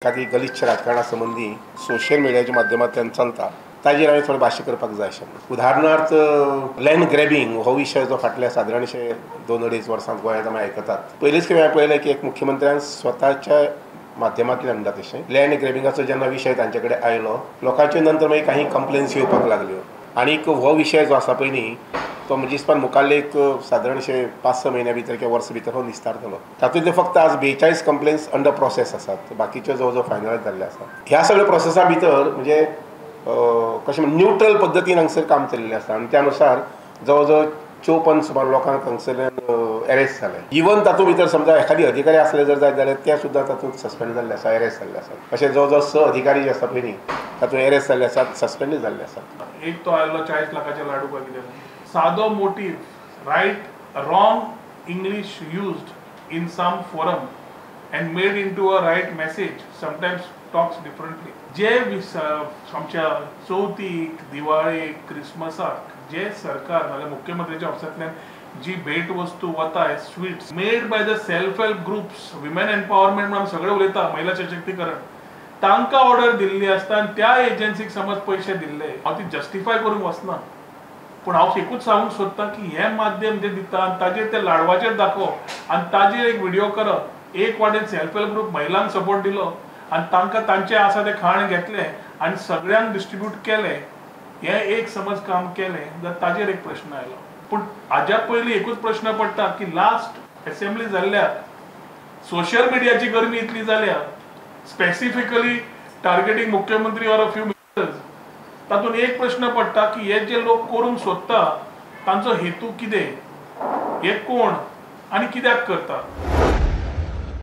एखादी गलिच्छ राजकारणा संबंधी सोशल मीडियाच्या माध्यमांतल्यान चलता ताजेर हांवें थोडें भाश्य करपाक जाय आशिल्लें। उदाहरणार्थ लँड ग्रॅबिंग हो विशय जो फाटल्या सादारणशे 2-2.5 वर्सांत गोंयांत आमी आयकतात। पयलींच खेपे हांवें पळयलें की एक मुख्यमंत्र्यान स्वताच्या माध्यमांतल्यान म्हणटा तशें लँड ग्रॅबिंगाचो जेन्ना विशय तांचे कडेन आयलो, लोकांचे नंतर मागीर काही कंप्लेन्स येवपाक लागल्यो आनीक हो विशय जो आसा पळय तो म्हजे हिसपान मुखाल्ले एक सादारणशे 5-6 म्हयन्या भितर किंवा वर्स भितर हो निस्तारतलो। तातूंतले फक्त आज 42 कंप्लेन्स अंडर प्रोसेस आसात, बाकीच्यो जवळ जवळ फायनलायज जाल्ले आसात। ह्या सगळ्या प्रोसेसा भितर म्हणजे कशें न्यूट्रल पद्दतीन हांगसर काम चलिल्लें आसा आनी त्या अनुसार जवळ जवळ 54 सुमार लोकांक हांगसरल्यान एरेस्ट जाले। इवन तातूंत भितर समजा एखादी अधिकारी आसले जर जायत जाल्यार ते सुद्दां तातूंत सस्पेंड जाल्ले आसा, एरेस्ट जाल्ले आसात। अशें जवळ जवळ 6 अधिकारी जे आसा पळय न्ही तातूंत एरेस्ट जाल्ले आसात, सस्पेंड जाल्ले आसात। एक तो आयलो 40 लाखाच्या लाडू काय कितें सादो motive right wrong English used in some forum and made into a right message sometimes talks differently जे आमच्या चवथीक दिवाळीक क्रिसमसाक जे सरकार नाल्यार मुख्यमंत्र्याच्या ऑफिसांतल्यान जी भेट वस्तू वता sweets made by the self help groups women empowerment म्हणून सगळे उलयता महिला सशक्तीकरण तांकां ऑर्डर दिल्ली आसता आनी त्या एजन्सीक समज पयशे दिल्ले हांव ती जस्टिफाय करूंक वचना, पूण हांव एकूच सांगूंक सोदतां की हे माध्यम जे दिता आनी ताजेर ते लाडवाचेर दाखोवप आनी ताजेर एक व्हिडिओ करप, एक वाटेन सेल्फ हेल्प ग्रुप महिलांक सपोर्ट दिलो आनी तांकां तांचे आसा ते खाण घेतले आनी सगळ्यांक डिस्ट्रीब्यूट केले, हे एक समज काम केलें जाल्यार ताजेर एक प्रश्न आयलो। पूण हाज्या पयलीं एकूच प्रश्न पडटा की लास्ट असेंब्ली जाल्ल्याक सोशल मिडियाची गरमी इतली जाल्या स्पेसिफिकली टार्गेटींग मुख्यमंत्री ऑर अ फ्यू मिनिस्टर्स, तातूंत एक प्रश्न पडटा की हे जे लोक करूंक सोदता तांचो हेतू कितें, हे कोण आनी कित्याक करता।